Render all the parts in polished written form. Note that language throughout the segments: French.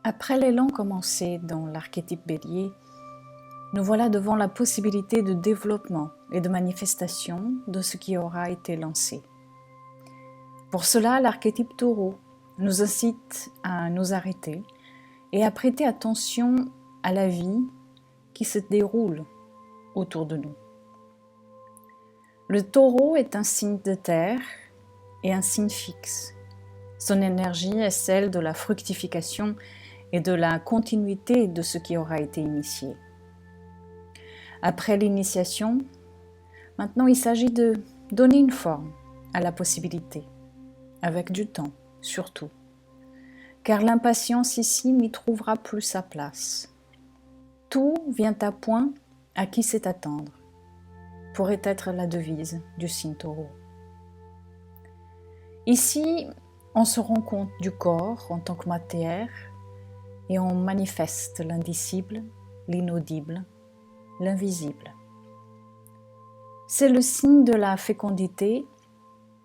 Après l'élan commencé dans l'archétype Bélier, nous voilà devant la possibilité de développement et de manifestation de ce qui aura été lancé. Pour cela, l'archétype Taureau nous incite à nous arrêter et à prêter attention à la vie qui se déroule autour de nous. Le Taureau est un signe de terre et un signe fixe. Son énergie est celle de la fructification et de la continuité de ce qui aura été initié. Après l'initiation, maintenant il s'agit de donner une forme à la possibilité, avec du temps surtout, car l'impatience ici n'y trouvera plus sa place. Tout vient à point à qui sait attendre, pourrait être la devise du signe Taureau. Ici, on se rend compte du corps en tant que matière et on manifeste l'indicible, l'inaudible, l'invisible. C'est le signe de la fécondité,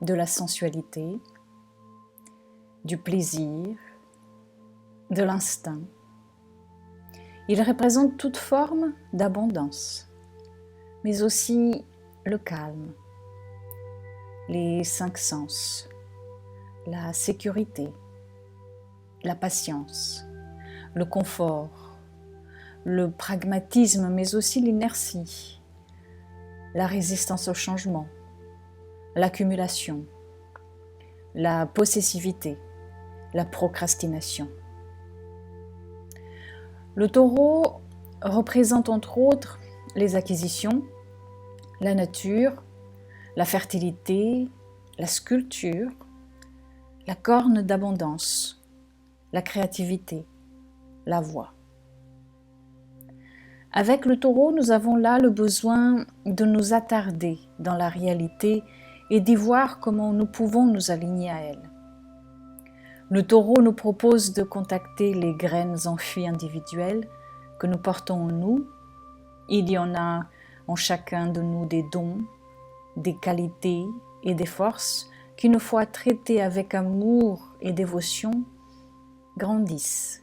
de la sensualité, du plaisir, de l'instinct. Il représente toute forme d'abondance, mais aussi le calme, les 5 sens, la sécurité, la patience, le confort, le pragmatisme, mais aussi l'inertie, la résistance au changement, l'accumulation, la possessivité, la procrastination. Le Taureau représente entre autres les acquisitions, la nature, la fertilité, la sculpture, la corne d'abondance, la créativité, la voix. Avec le Taureau, nous avons là le besoin de nous attarder dans la réalité et d'y voir comment nous pouvons nous aligner à elle. Le Taureau nous propose de contacter les graines enfuies individuelles que nous portons en nous. Il y en a en chacun de nous des dons, des qualités et des forces qui, une fois traitées avec amour et dévotion, grandissent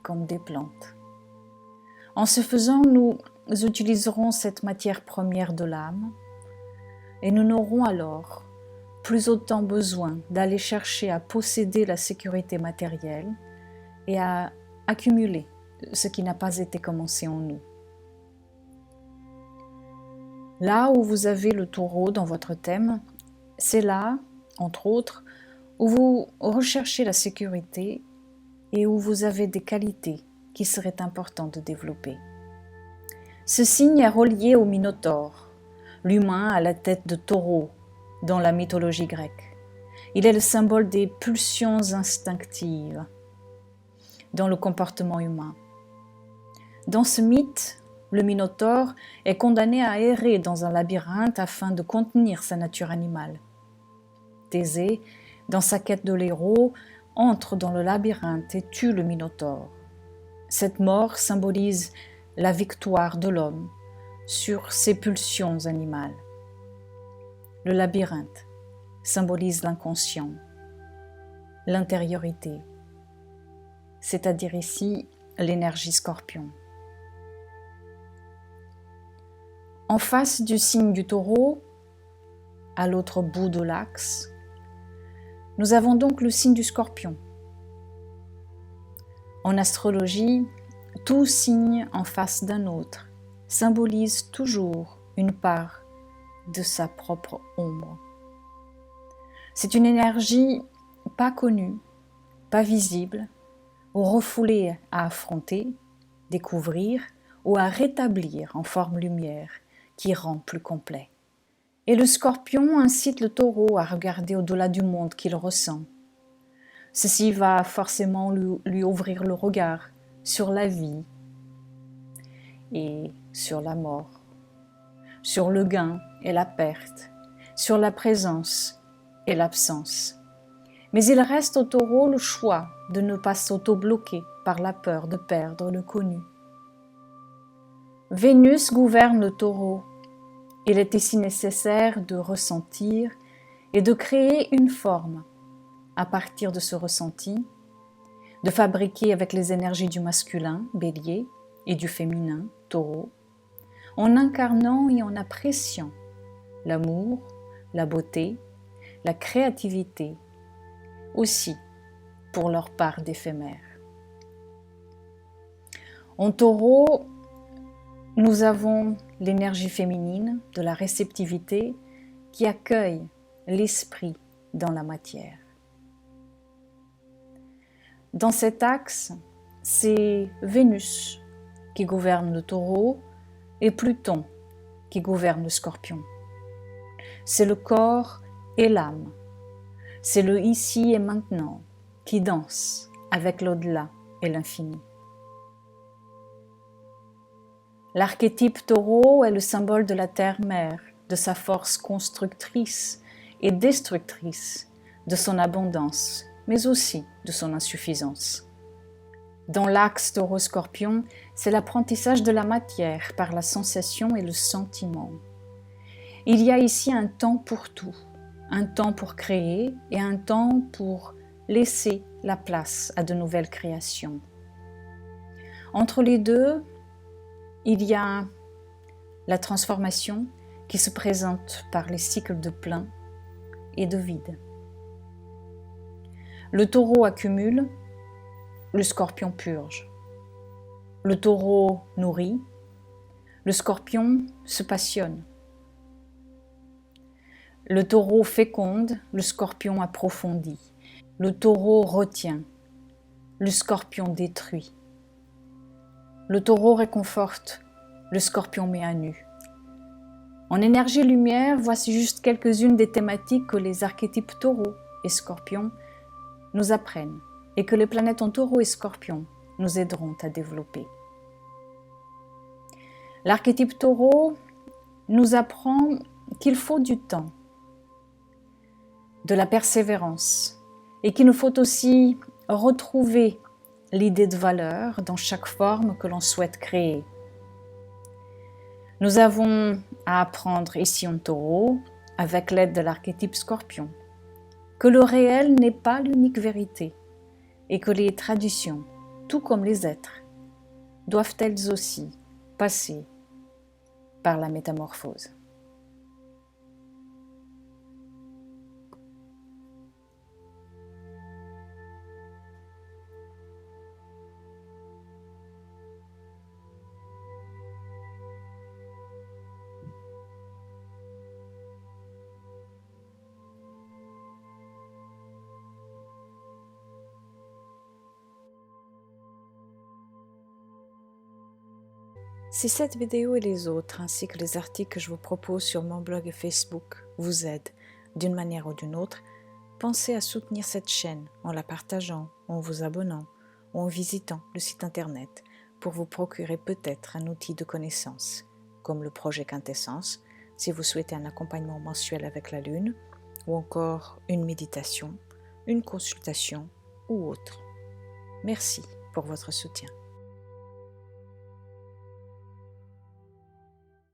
comme des plantes. En ce faisant, nous utiliserons cette matière première de l'âme et nous n'aurons alors plus autant besoin d'aller chercher à posséder la sécurité matérielle et à accumuler ce qui n'a pas été commencé en nous. Là où vous avez le Taureau dans votre thème, c'est là, entre autres, où vous recherchez la sécurité et où vous avez des qualités qui seraient importantes de développer. Ce signe est relié au Minotaure, l'humain à la tête de taureau dans la mythologie grecque. Il est le symbole des pulsions instinctives dans le comportement humain. Dans ce mythe, le Minotaure est condamné à errer dans un labyrinthe afin de contenir sa nature animale. Thésée, dans sa quête de l'héros, entre dans le labyrinthe et tue le Minotaure. Cette mort symbolise la victoire de l'homme sur ses pulsions animales. Le labyrinthe symbolise l'inconscient, l'intériorité, c'est-à-dire ici l'énergie Scorpion. En face du signe du Taureau, à l'autre bout de l'axe, nous avons donc le signe du Scorpion. En astrologie, tout signe en face d'un autre symbolise toujours une part de sa propre ombre. C'est une énergie pas connue, pas visible, ou refoulée à affronter, découvrir ou à rétablir en forme lumière qui rend plus complet. Et le Scorpion incite le Taureau à regarder au-delà du monde qu'il ressent. Ceci va forcément lui ouvrir le regard sur la vie et sur la mort, sur le gain et la perte, sur la présence et l'absence. Mais il reste au Taureau le choix de ne pas s'auto-bloquer par la peur de perdre le connu. Vénus gouverne le Taureau. Il est ici nécessaire de ressentir et de créer une forme à partir de ce ressenti, de fabriquer avec les énergies du masculin, Bélier, et du féminin, Taureau, en incarnant et en appréciant l'amour, la beauté, la créativité, aussi pour leur part d'éphémère. En Taureau, nous avons l'énergie féminine de la réceptivité qui accueille l'esprit dans la matière. Dans cet axe, c'est Vénus qui gouverne le Taureau et Pluton qui gouverne le Scorpion. C'est le corps et l'âme, c'est le ici et maintenant qui danse avec l'au-delà et l'infini. L'archétype Taureau est le symbole de la terre-mère, de sa force constructrice et destructrice, de son abondance, mais aussi de son insuffisance. Dans l'axe Taureau-Scorpion, c'est l'apprentissage de la matière par la sensation et le sentiment. Il y a ici un temps pour tout, un temps pour créer et un temps pour laisser la place à de nouvelles créations. Entre les deux, il y a la transformation qui se présente par les cycles de plein et de vide. Le Taureau accumule, le Scorpion purge. Le Taureau nourrit, le Scorpion se passionne. Le Taureau féconde, le Scorpion approfondit. Le Taureau retient, le Scorpion détruit. Le Taureau réconforte, le Scorpion met à nu. En énergie lumière, voici juste quelques-unes des thématiques que les archétypes Taureau et Scorpion nous apprennent et que les planètes en Taureau et Scorpion nous aideront à développer. L'archétype Taureau nous apprend qu'il faut du temps, de la persévérance et qu'il nous faut aussi retrouver l'idée de valeur dans chaque forme que l'on souhaite créer. Nous avons à apprendre ici en Taureau, avec l'aide de l'archétype Scorpion, que le réel n'est pas l'unique vérité et que les traditions, tout comme les êtres, doivent elles aussi passer par la métamorphose. Si cette vidéo et les autres, ainsi que les articles que je vous propose sur mon blog et Facebook, vous aident d'une manière ou d'une autre, pensez à soutenir cette chaîne en la partageant, en vous abonnant ou en visitant le site internet pour vous procurer peut-être un outil de connaissance, comme le projet Quintessence, si vous souhaitez un accompagnement mensuel avec la Lune, ou encore une méditation, une consultation ou autre. Merci pour votre soutien.